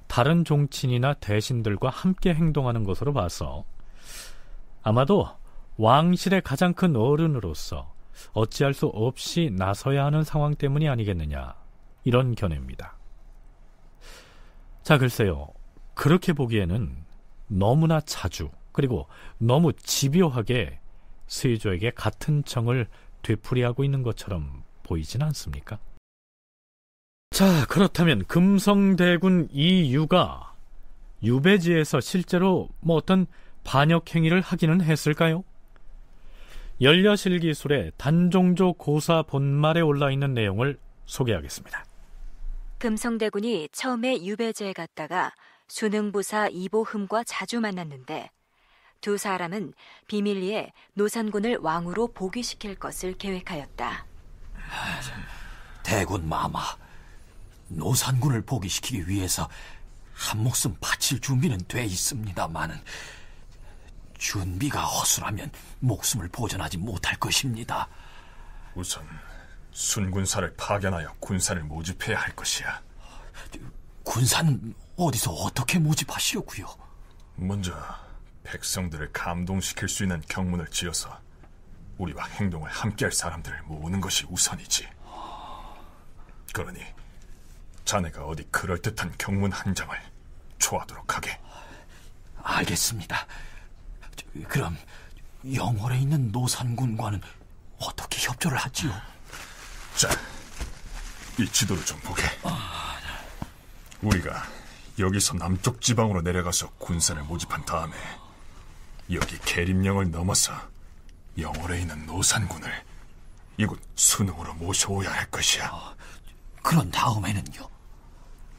다른 종친이나 대신들과 함께 행동하는 것으로 봐서 아마도 왕실의 가장 큰 어른으로서 어찌할 수 없이 나서야 하는 상황 때문이 아니겠느냐, 이런 견해입니다. 자, 글쎄요, 그렇게 보기에는 너무나 자주 그리고 너무 집요하게 세조에게 같은 청을 되풀이하고 있는 것처럼 보이진 않습니까? 자, 그렇다면 금성대군 이유가 유배지에서 실제로 어떤 반역 행위를 하기는 했을까요? 연려실기술의 단종조 고사 본말에 올라있는 내용을 소개하겠습니다. 금성대군이 처음에 유배지에 갔다가 수능부사 이보흠과 자주 만났는데 두 사람은 비밀리에 노산군을 왕으로 복위시킬 것을 계획하였다. 대군 마마, 노산군을 복위시키기 위해서 한 목숨 바칠 준비는 돼 있습니다마는 준비가 허술하면 목숨을 보존하지 못할 것입니다. 우선 순군사를 파견하여 군사를 모집해야 할 것이야. 군사는 어디서 어떻게 모집하시려고요? 먼저 백성들을 감동시킬 수 있는 경문을 지어서 우리와 행동을 함께할 사람들을 모으는 것이 우선이지. 그러니 자네가 어디 그럴듯한 경문 한 장을 초하도록 하게. 알겠습니다. 그럼 영월에 있는 노산군과는 어떻게 협조를 하지요? 자, 이 지도를 좀 보게. 우리가 여기서 남쪽 지방으로 내려가서 군사를 모집한 다음에 여기 계림령을 넘어서 영월에 있는 노산군을 이곳 순흥으로 모셔오야 할 것이야. 그런 다음에는요?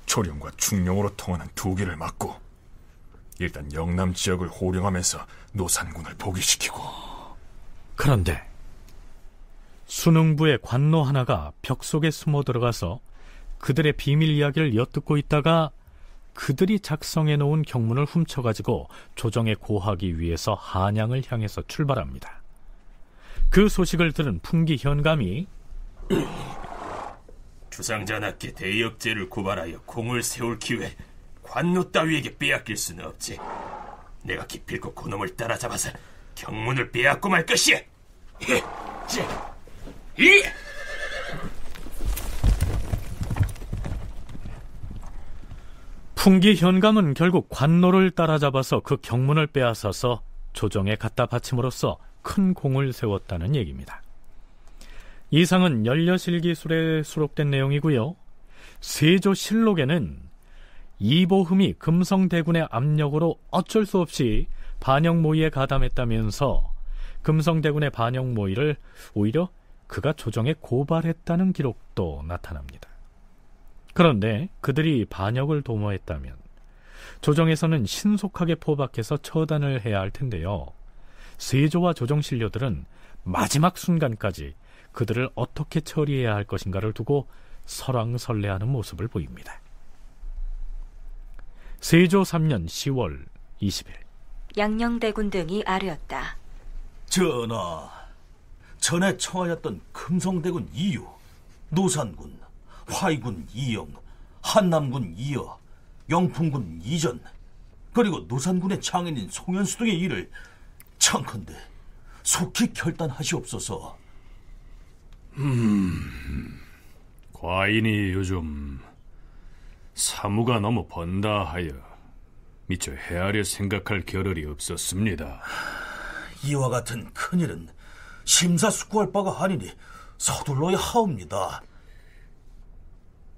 초령과 중령으로 통하는 두 길을 막고 일단 영남 지역을 호령하면서 노산군을 복위시키고. 그런데 순흥부의 관노 하나가 벽 속에 숨어 들어가서 그들의 비밀 이야기를 엿듣고 있다가 그들이 작성해 놓은 경문을 훔쳐가지고 조정에 고하기 위해서 한양을 향해서 출발합니다. 그 소식을 들은 풍기 현감이 주상전하께 대역죄를 고발하여 공을 세울 기회 관노 따위에게 빼앗길 수는 없지. 내가 기필코 그놈을 따라잡아서 경문을 빼앗고 말 것이야. 풍기 현감은 결국 관노를 따라잡아서 그 경문을 빼앗아서 조정에 갖다 바침으로써 큰 공을 세웠다는 얘기입니다. 이상은 연려실기술에 수록된 내용이고요. 세조실록에는 이보흠이 금성대군의 압력으로 어쩔 수 없이 반역모의에 가담했다면서 금성대군의 반역모의를 오히려 그가 조정에 고발했다는 기록도 나타납니다. 그런데 그들이 반역을 도모했다면 조정에서는 신속하게 포박해서 처단을 해야 할 텐데요. 세조와 조정신료들은 마지막 순간까지 그들을 어떻게 처리해야 할 것인가를 두고 설왕설래하는 모습을 보입니다. 세조 3년 10월 20일 양녕대군 등이 아뢰었다. 전하, 전에 청하였던 금성대군 이유, 노산군, 화이군 이영, 한남군 이여, 영풍군 이전, 그리고 노산군의 장인인 송현수 등의 일을 청컨대 속히 결단하시옵소서. 과인이 요즘 사무가 너무 번다 하여 미처 헤아려 생각할 겨를이 없었습니다. 이와 같은 큰일은 심사숙고할 바가 아니니 서둘러야 하옵니다.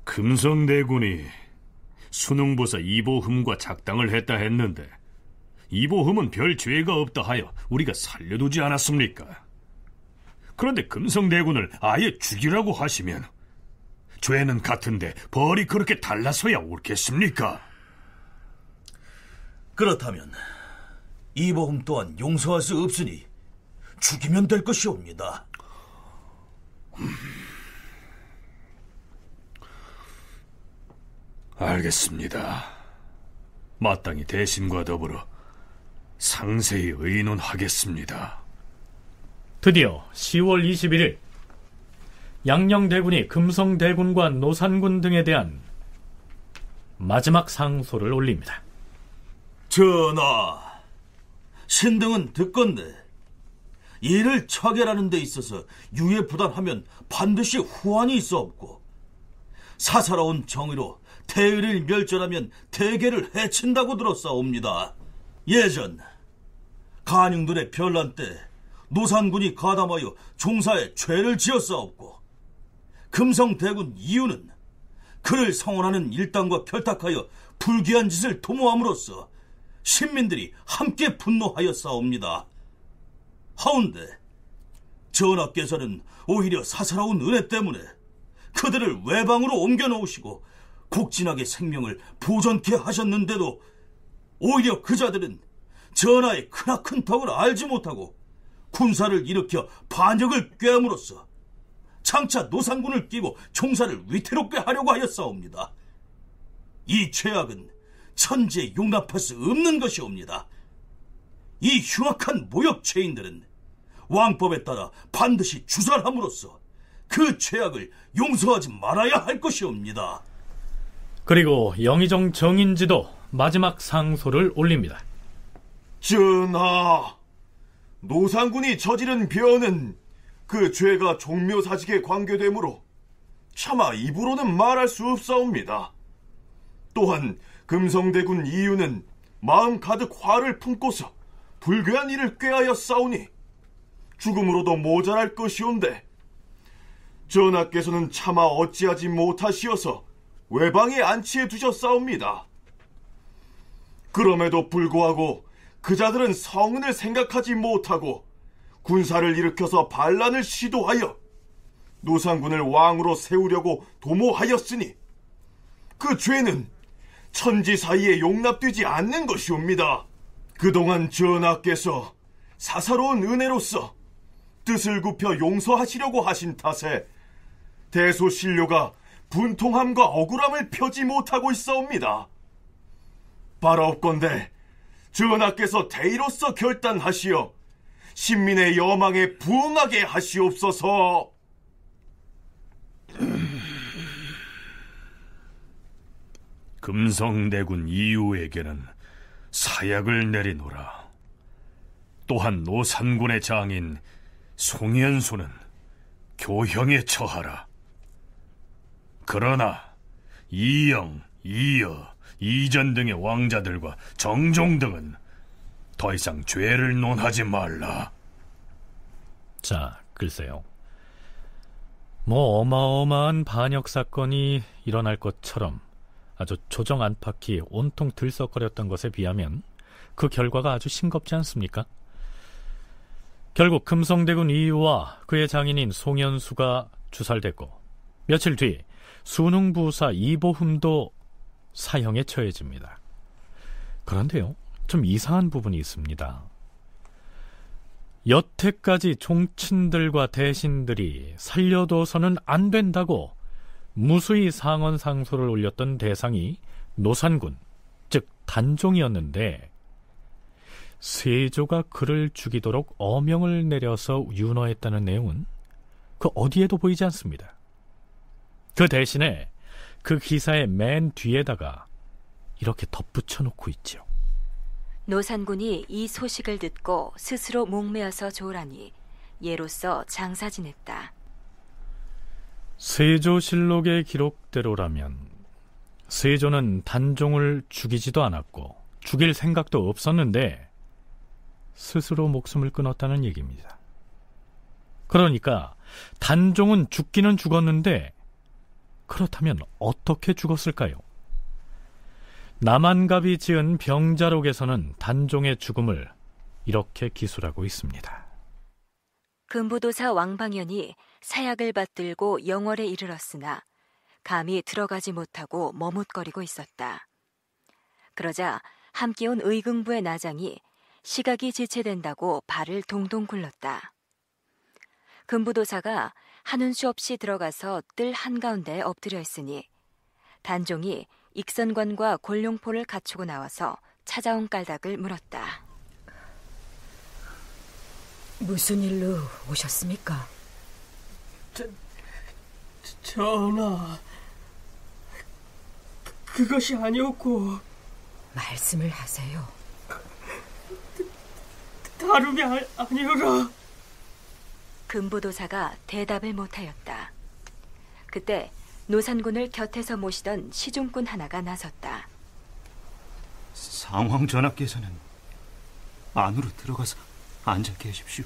금성대군이 순흥보사 이보흠과 작당을 했다 했는데 이보흠은 별 죄가 없다 하여 우리가 살려두지 않았습니까? 그런데 금성대군을 아예 죽이라고 하시면 죄는 같은데 벌이 그렇게 달라서야 옳겠습니까? 그렇다면 이보흠 또한 용서할 수 없으니 죽이면 될 것이옵니다. 알겠습니다. 마땅히 대신과 더불어 상세히 의논하겠습니다. 드디어 10월 21일 양녕대군이 금성대군과 노산군 등에 대한 마지막 상소를 올립니다. 전하, 신등은 듣건대 이를 처결하는 데 있어서 유예부단하면 반드시 후환이 있어없고, 사사로운 정의로 태의를 멸절하면 대계를 해친다고 들었사옵니다. 예전 간흉들의 변란 때 노산군이 가담하여 종사에 죄를 지었사옵고, 금성대군 이유는 그를 성원하는 일당과 결탁하여 불귀한 짓을 도모함으로써 신민들이 함께 분노하였사옵니다. 하운데 전하께서는 오히려 사사로운 은혜 때문에 그들을 외방으로 옮겨놓으시고 곡진하게 생명을 보존케 하셨는데도 오히려 그 자들은 전하의 크나큰 덕을 알지 못하고 군사를 일으켜 반역을 꾀함으로써 장차 노산군을 끼고 종사를 위태롭게 하려고 하였사옵니다. 이 죄악은 천지에 용납할 수 없는 것이옵니다. 이 흉악한 모욕죄인들은 왕법에 따라 반드시 주살함으로써 그 죄악을 용서하지 말아야 할 것이옵니다. 그리고 영의정 정인지도 마지막 상소를 올립니다. 전하, 노산군이 저지른 변은 그 죄가 종묘사직에 관계되므로 차마 입으로는 말할 수 없사옵니다. 또한 금성대군 이유는 마음 가득 화를 품고서 불쾌한 일을 꾀하였사오니 죽음으로도 모자랄 것이온데, 전하께서는 차마 어찌하지 못하시어서 외방에 안치해 두셨사옵니다. 그럼에도 불구하고 그 자들은 성은을 생각하지 못하고 군사를 일으켜서 반란을 시도하여 노산군을 왕으로 세우려고 도모하였으니 그 죄는 천지 사이에 용납되지 않는 것이옵니다. 그동안 전하께서 사사로운 은혜로서 뜻을 굽혀 용서하시려고 하신 탓에 대소신료가 분통함과 억울함을 펴지 못하고 있사옵니다. 바라옵건대 전하께서 대의로서 결단하시어 신민의 여망에 부응하게 하시옵소서. 금성대군 이유에게는 사약을 내리노라. 또한 노산군의 장인 송현수는 교형에 처하라. 그러나 이영, 이여, 이전 등의 왕자들과 정종 등은 더 이상 죄를 논하지 말라. 자, 글쎄요. 어마어마한 반역 사건이 일어날 것처럼 아주 조정 안팎이 온통 들썩거렸던 것에 비하면 그 결과가 아주 싱겁지 않습니까? 결국 금성대군 이유와 그의 장인인 송현수가 주살됐고, 며칠 뒤 순흥부사 이보흠도 사형에 처해집니다. 그런데요, 좀 이상한 부분이 있습니다. 여태까지 종친들과 대신들이 살려둬서는 안 된다고 무수히 상언 상소를 올렸던 대상이 노산군, 즉 단종이었는데, 세조가 그를 죽이도록 어명을 내려서 윤허했다는 내용은 그 어디에도 보이지 않습니다. 그 대신에 그 기사의 맨 뒤에다가 이렇게 덧붙여 놓고 있죠. 노산군이 이 소식을 듣고 스스로 목매어서 졸하니 예로써 장사 지냈다. 세조실록의 기록대로라면 세조는 단종을 죽이지도 않았고 죽일 생각도 없었는데 스스로 목숨을 끊었다는 얘기입니다. 그러니까 단종은 죽기는 죽었는데 그렇다면 어떻게 죽었을까요? 남한갑이 지은 병자록에서는 단종의 죽음을 이렇게 기술하고 있습니다. 금부도사 왕방연이 사약을 받들고 영월에 이르렀으나 감히 들어가지 못하고 머뭇거리고 있었다. 그러자 함께 온 의금부의 나장이 시각이 지체된다고 발을 동동 굴렀다. 금부도사가 하는 수 없이 들어가서 뜰 한가운데에 엎드려 있으니 단종이 익선관과 골룡포를 갖추고 나와서 찾아온 깔닥을 물었다. 무슨 일로 오셨습니까? 전하, 그것이 아니었고. 말씀을 하세요. 다름이 아니오라. 금부도사가 대답을 못하였다. 그때 노산군을 곁에서 모시던 시중꾼 하나가 나섰다. 상황 전하께서는 안으로 들어가서 앉아 계십시오.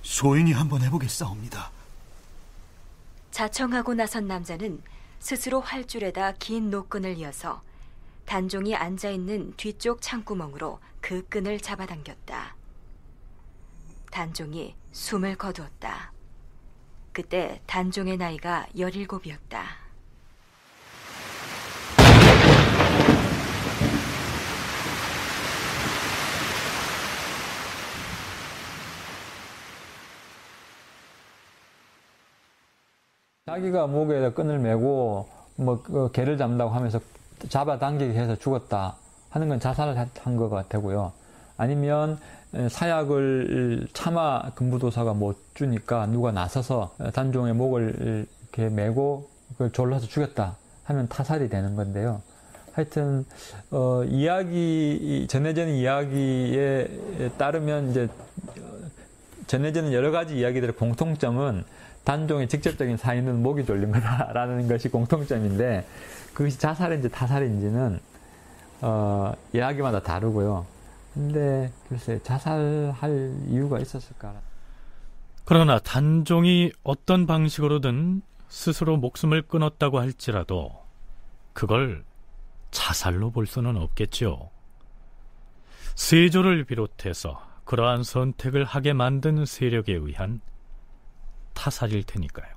소인이 한번 해보겠사옵니다. 자청하고 나선 남자는 스스로 활줄에다 긴 노끈을 이어서 단종이 앉아있는 뒤쪽 창구멍으로 그 끈을 잡아당겼다. 단종이 숨을 거두었다. 그때 단종의 나이가 17이었다. 자기가 목에다 끈을 메고 개를 잡는다고 하면서 잡아당기게 해서 죽었다 하는 건 자살을 한 것 되고요. 아니면 사약을 차마 금부도사가 못 주니까 누가 나서서 단종의 목을 이렇게 메고 그걸 졸라서 죽였다 하면 타살이 되는 건데요. 하여튼 전해지는 이야기에 따르면 이제 전해지는 여러 가지 이야기들의 공통점은 단종의 직접적인 사인은 목이 졸린 거다라는 것이 공통점인데, 그것이 자살인지 타살인지는 이야기마다 다르고요. 근데 글쎄 자살할 이유가 있었을까? 그러나 단종이 어떤 방식으로든 스스로 목숨을 끊었다고 할지라도 그걸 자살로 볼 수는 없겠죠. 세조를 비롯해서 그러한 선택을 하게 만든 세력에 의한 타살일 테니까요.